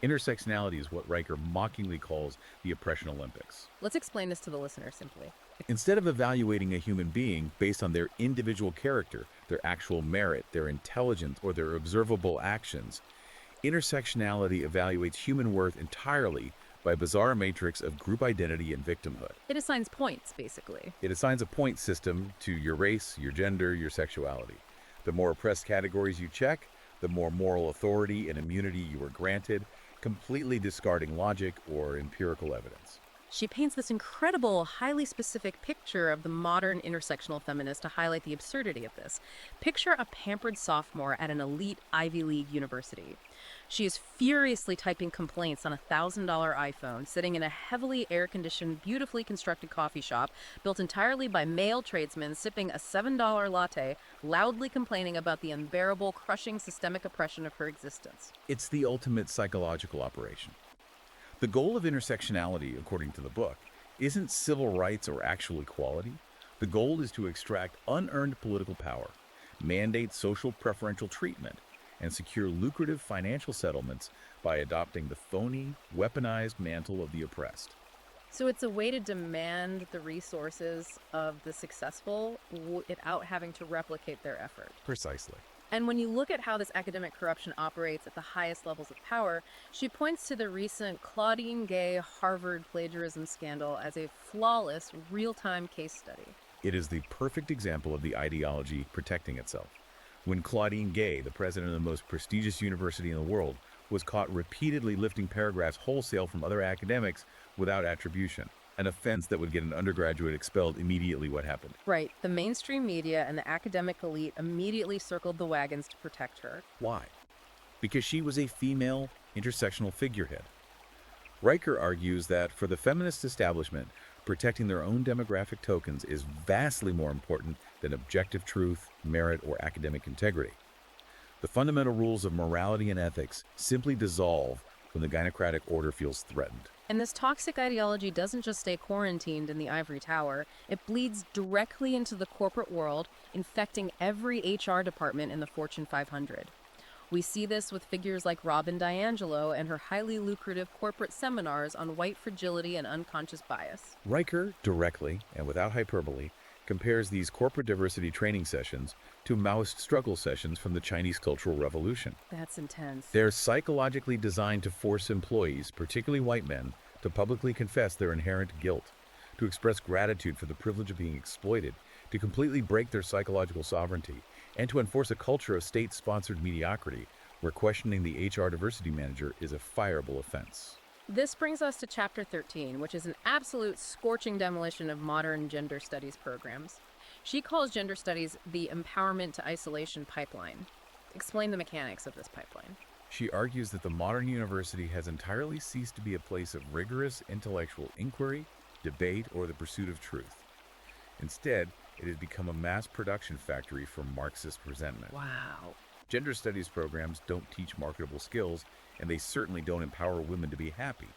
Intersectionality is what Riker mockingly calls the oppression Olympics. Let's explain this to the listener simply. Instead of evaluating a human being based on their individual character, their actual merit, their intelligence, or their observable actions, intersectionality evaluates human worth entirely by a bizarre matrix of group identity and victimhood. It assigns points, basically. It assigns a point system to your race, your gender, your sexuality. The more oppressed categories you check, the more moral authority and immunity you are granted, completely discarding logic or empirical evidence. She paints this incredible, highly specific picture of the modern intersectional feminist to highlight the absurdity of this. Picture a pampered sophomore at an elite Ivy League university. She is furiously typing complaints on a $1,000 iPhone, sitting in a heavily air-conditioned, beautifully constructed coffee shop built entirely by male tradesmen sipping a $7 latte, loudly complaining about the unbearable, crushing systemic oppression of her existence. It's the ultimate psychological operation. The goal of intersectionality, according to the book, isn't civil rights or actual equality. The goal is to extract unearned political power, mandate social preferential treatment, and secure lucrative financial settlements by adopting the phony, weaponized mantle of the oppressed. So it's a way to demand the resources of the successful without having to replicate their effort. Precisely. And when you look at how this academic corruption operates at the highest levels of power, she points to the recent Claudine Gay Harvard plagiarism scandal as a flawless, real-time case study. It is the perfect example of the ideology protecting itself. When Claudine Gay, the president of the most prestigious university in the world, was caught repeatedly lifting paragraphs wholesale from other academics without attribution, an offense that would get an undergraduate expelled immediately, what happened? Right, the mainstream media and the academic elite immediately circled the wagons to protect her. Why? Because she was a female intersectional figurehead. Riker argues that for the feminist establishment, protecting their own demographic tokens is vastly more important than objective truth, merit, or academic integrity. The fundamental rules of morality and ethics simply dissolve when the gynocratic order feels threatened. And this toxic ideology doesn't just stay quarantined in the ivory tower, it bleeds directly into the corporate world, infecting every HR department in the Fortune 500. We see this with figures like Robin DiAngelo and her highly lucrative corporate seminars on white fragility and unconscious bias. Riker, directly and without hyperbole, compares these corporate diversity training sessions to Maoist struggle sessions from the Chinese Cultural Revolution. That's intense. They're psychologically designed to force employees, particularly white men, to publicly confess their inherent guilt, to express gratitude for the privilege of being exploited, to completely break their psychological sovereignty, and to enforce a culture of state-sponsored mediocrity where questioning the HR diversity manager is a fireable offense. This brings us to Chapter 13, which is an absolute scorching demolition of modern gender studies programs. She calls gender studies the empowerment to isolation pipeline. Explain the mechanics of this pipeline. She argues that the modern university has entirely ceased to be a place of rigorous intellectual inquiry, debate, or the pursuit of truth. Instead, it has become a mass production factory for Marxist resentment. Wow. Gender studies programs don't teach marketable skills, and they certainly don't empower women to be happy.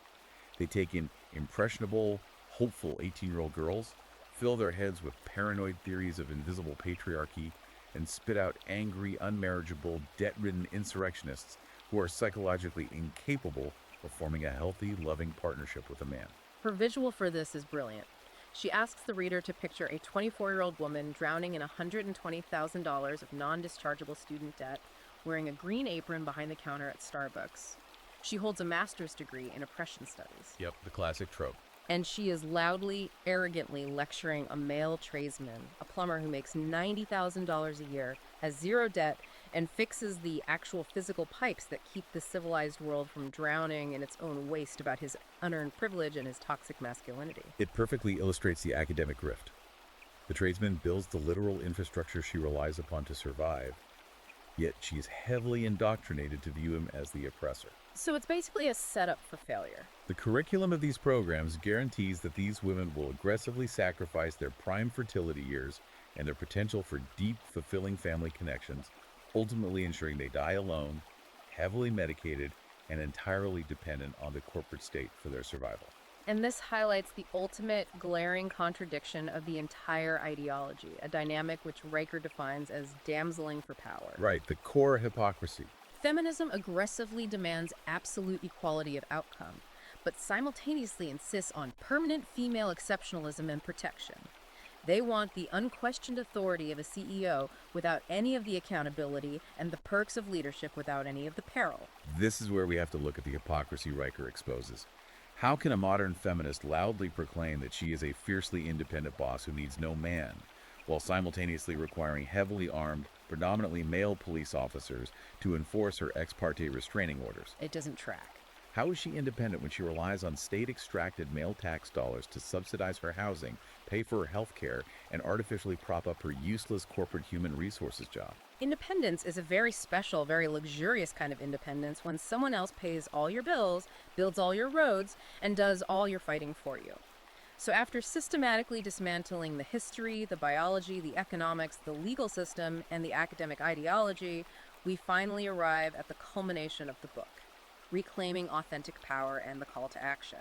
They take in impressionable, hopeful 18-year-old girls, fill their heads with paranoid theories of invisible patriarchy, and spit out angry, unmarriageable, debt-ridden insurrectionists who are psychologically incapable of forming a healthy, loving partnership with a man. Her visual for this is brilliant. She asks the reader to picture a 24-year-old woman drowning in $120,000 of non-dischargeable student debt, wearing a green apron behind the counter at Starbucks. She holds a master's degree in oppression studies. Yep, the classic trope. And she is loudly, arrogantly lecturing a male tradesman, a plumber who makes $90,000 a year, has zero debt, and fixes the actual physical pipes that keep the civilized world from drowning in its own waste about his unearned privilege and his toxic masculinity. It perfectly illustrates the academic grift. The tradesman builds the literal infrastructure she relies upon to survive, yet she is heavily indoctrinated to view him as the oppressor. So it's basically a setup for failure. The curriculum of these programs guarantees that these women will aggressively sacrifice their prime fertility years and their potential for deep, fulfilling family connections, ultimately ensuring they die alone, heavily medicated, and entirely dependent on the corporate state for their survival. And this highlights the ultimate glaring contradiction of the entire ideology, a dynamic which Riker defines as damseling for power. Right, the core hypocrisy. Feminism aggressively demands absolute equality of outcome, but simultaneously insists on permanent female exceptionalism and protection. They want the unquestioned authority of a CEO without any of the accountability and the perks of leadership without any of the peril. This is where we have to look at the hypocrisy Riker exposes. How can a modern feminist loudly proclaim that she is a fiercely independent boss who needs no man, while simultaneously requiring heavily armed, predominantly male police officers to enforce her ex parte restraining orders? It doesn't track. How is she independent when she relies on state-extracted male tax dollars to subsidize her housing, pay for her health care, and artificially prop up her useless corporate human resources job? Independence is a very special, very luxurious kind of independence when someone else pays all your bills, builds all your roads, and does all your fighting for you. So after systematically dismantling the history, the biology, the economics, the legal system, and the academic ideology, we finally arrive at the culmination of the book, reclaiming authentic power and the call to action.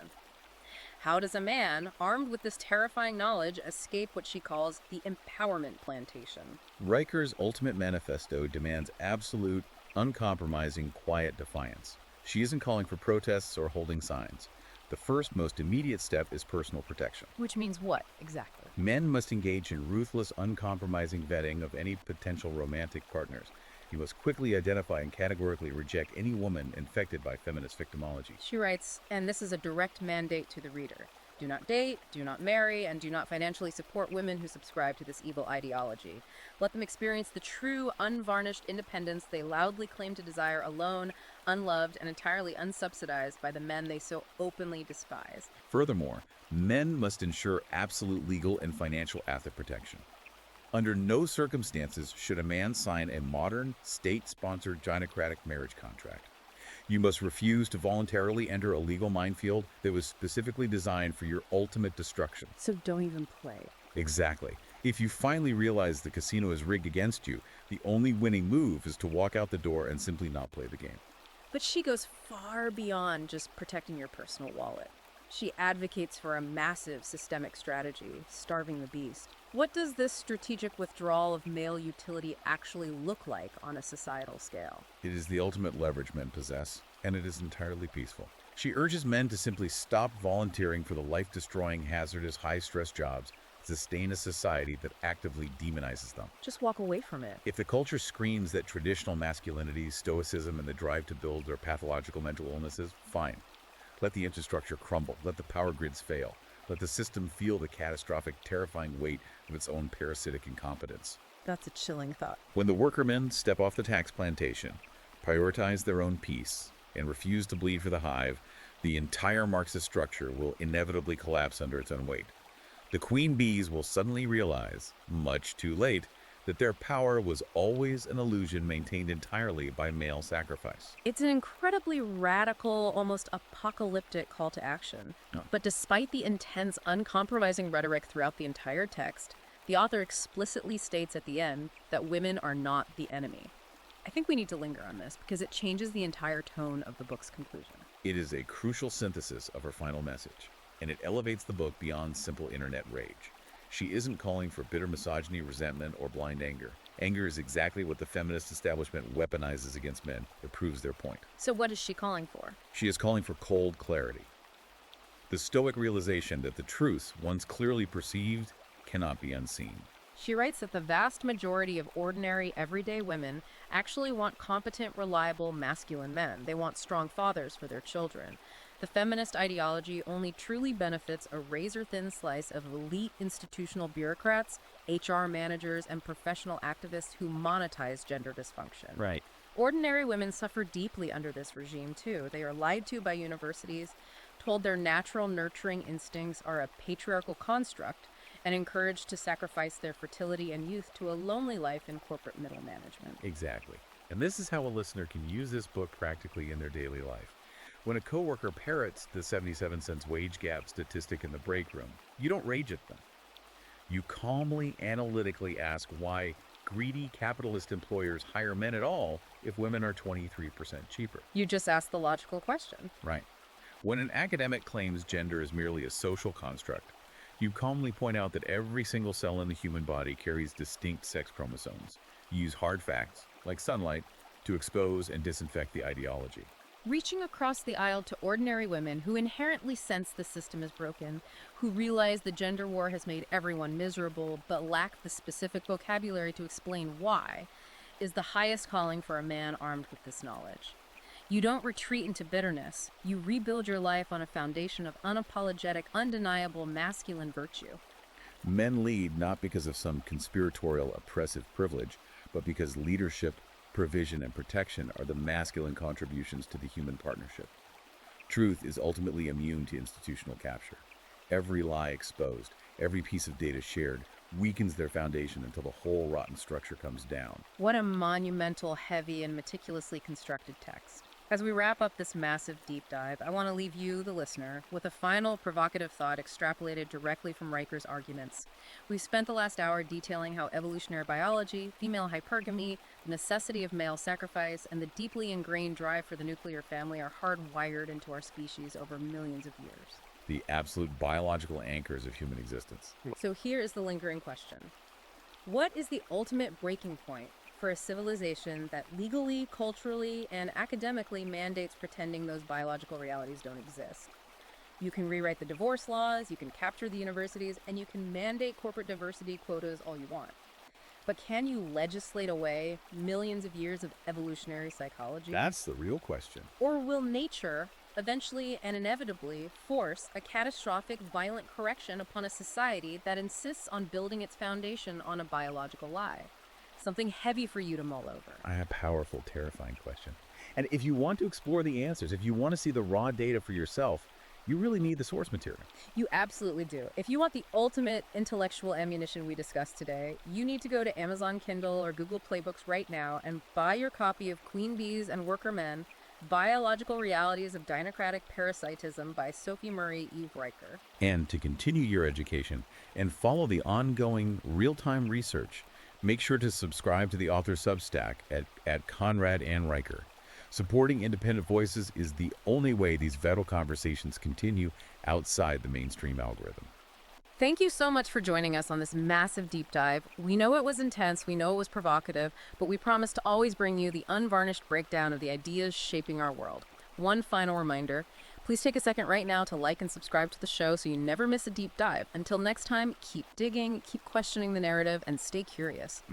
How does a man, armed with this terrifying knowledge, escape what she calls the empowerment plantation? Riker's ultimate manifesto demands absolute, uncompromising, quiet defiance. She isn't calling for protests or holding signs. The first, most immediate step is personal protection. Which means what, exactly? Men must engage in ruthless, uncompromising vetting of any potential romantic partners. You must quickly identify and categorically reject any woman infected by feminist victimology. She writes, and this is a direct mandate to the reader, Do not date, do not marry, and do not financially support women who subscribe to this evil ideology. Let them experience the true, unvarnished independence they loudly claim to desire alone, unloved, and entirely unsubsidized by the men they so openly despise. Furthermore, men must ensure absolute legal and financial asset protection. Under no circumstances should a man sign a modern, state-sponsored gynocratic marriage contract. You must refuse to voluntarily enter a legal minefield that was specifically designed for your ultimate destruction. So don't even play. Exactly. If you finally realize the casino is rigged against you, the only winning move is to walk out the door and simply not play the game. But she goes far beyond just protecting your personal wallet. She advocates for a massive systemic strategy, starving the beast. What does this strategic withdrawal of male utility actually look like on a societal scale? It is the ultimate leverage men possess, and it is entirely peaceful. She urges men to simply stop volunteering for the life-destroying, hazardous, high-stress jobs and sustain a society that actively demonizes them. Just walk away from it. If the culture screams that traditional masculinity, stoicism, and the drive to build are pathological mental illnesses, fine. Let the infrastructure crumble. Let the power grids fail. Let the system feel the catastrophic, terrifying weight of its own parasitic incompetence. That's a chilling thought. When the workermen step off the tax plantation, prioritize their own peace, and refuse to bleed for the hive, the entire Marxist structure will inevitably collapse under its own weight. The queen bees will suddenly realize, much too late, that their power was always an illusion maintained entirely by male sacrifice. It's an incredibly radical, almost apocalyptic call to action. No. But despite the intense, uncompromising rhetoric throughout the entire text, the author explicitly states at the end that women are not the enemy. I think we need to linger on this because it changes the entire tone of the book's conclusion. It is a crucial synthesis of her final message, and it elevates the book beyond simple internet rage. She isn't calling for bitter misogyny, resentment, or blind anger. Anger is exactly what the feminist establishment weaponizes against men. It proves their point. So what is she calling for? She is calling for cold clarity. The stoic realization that the truth, once clearly perceived, cannot be unseen. She writes that the vast majority of ordinary, everyday women actually want competent, reliable, masculine men. They want strong fathers for their children. The feminist ideology only truly benefits a razor-thin slice of elite institutional bureaucrats, HR managers, and professional activists who monetize gender dysfunction. Right. Ordinary women suffer deeply under this regime, too. They are lied to by universities, told their natural nurturing instincts are a patriarchal construct, and encouraged to sacrifice their fertility and youth to a lonely life in corporate middle management. Exactly. And this is how a listener can use this book practically in their daily life. When a coworker parrots the 77 cents wage gap statistic in the break room, you don't rage at them. You calmly, analytically ask why greedy capitalist employers hire men at all if women are 23% cheaper. You just ask the logical question. Right. When an academic claims gender is merely a social construct, you calmly point out that every single cell in the human body carries distinct sex chromosomes. You use hard facts, like sunlight, to expose and disinfect the ideology. Reaching across the aisle to ordinary women who inherently sense the system is broken, who realize the gender war has made everyone miserable but lack the specific vocabulary to explain why, is the highest calling for a man armed with this knowledge. You don't retreat into bitterness. You rebuild your life on a foundation of unapologetic, undeniable masculine virtue. Men lead not because of some conspiratorial oppressive privilege, but because leadership, provision, and protection are the masculine contributions to the human partnership. Truth is ultimately immune to institutional capture. Every lie exposed, every piece of data shared, weakens their foundation until the whole rotten structure comes down. What a monumental, heavy, and meticulously constructed text. As we wrap up this massive deep dive, I want to leave you, the listener, with a final provocative thought extrapolated directly from Riker's arguments. We've spent the last hour detailing how evolutionary biology, female hypergamy, the necessity of male sacrifice, and the deeply ingrained drive for the nuclear family are hardwired into our species over millions of years. The absolute biological anchors of human existence. So here is the lingering question. What is the ultimate breaking point for a civilization that legally, culturally, and academically mandates pretending those biological realities don't exist? You can rewrite the divorce laws, you can capture the universities, and you can mandate corporate diversity quotas all you want. But can you legislate away millions of years of evolutionary psychology? That's the real question. Or will nature, eventually and inevitably force a catastrophic, violent correction upon a society that insists on building its foundation on a biological lie. Something heavy for you to mull over. A powerful, terrifying question. And if you want to explore the answers, if you want to see the raw data for yourself, you really need the source material. You absolutely do. If you want the ultimate intellectual ammunition we discussed today, you need to go to Amazon Kindle or Google Playbooks right now and buy your copy of Queen Bees and Worker Men, Biological Realities of Dinocratic Parasitism by Sophie Murray Eve Riker. And to continue your education and follow the ongoing real-time research, make sure to subscribe to the author Substack at Conrad and Riker. Supporting independent voices is the only way these vital conversations continue outside the mainstream algorithm. Thank you so much for joining us on this massive deep dive. We know it was intense, we know it was provocative, but we promise to always bring you the unvarnished breakdown of the ideas shaping our world. One final reminder, please take a second right now to like and subscribe to the show so you never miss a deep dive. Until next time, keep digging, keep questioning the narrative, and stay curious.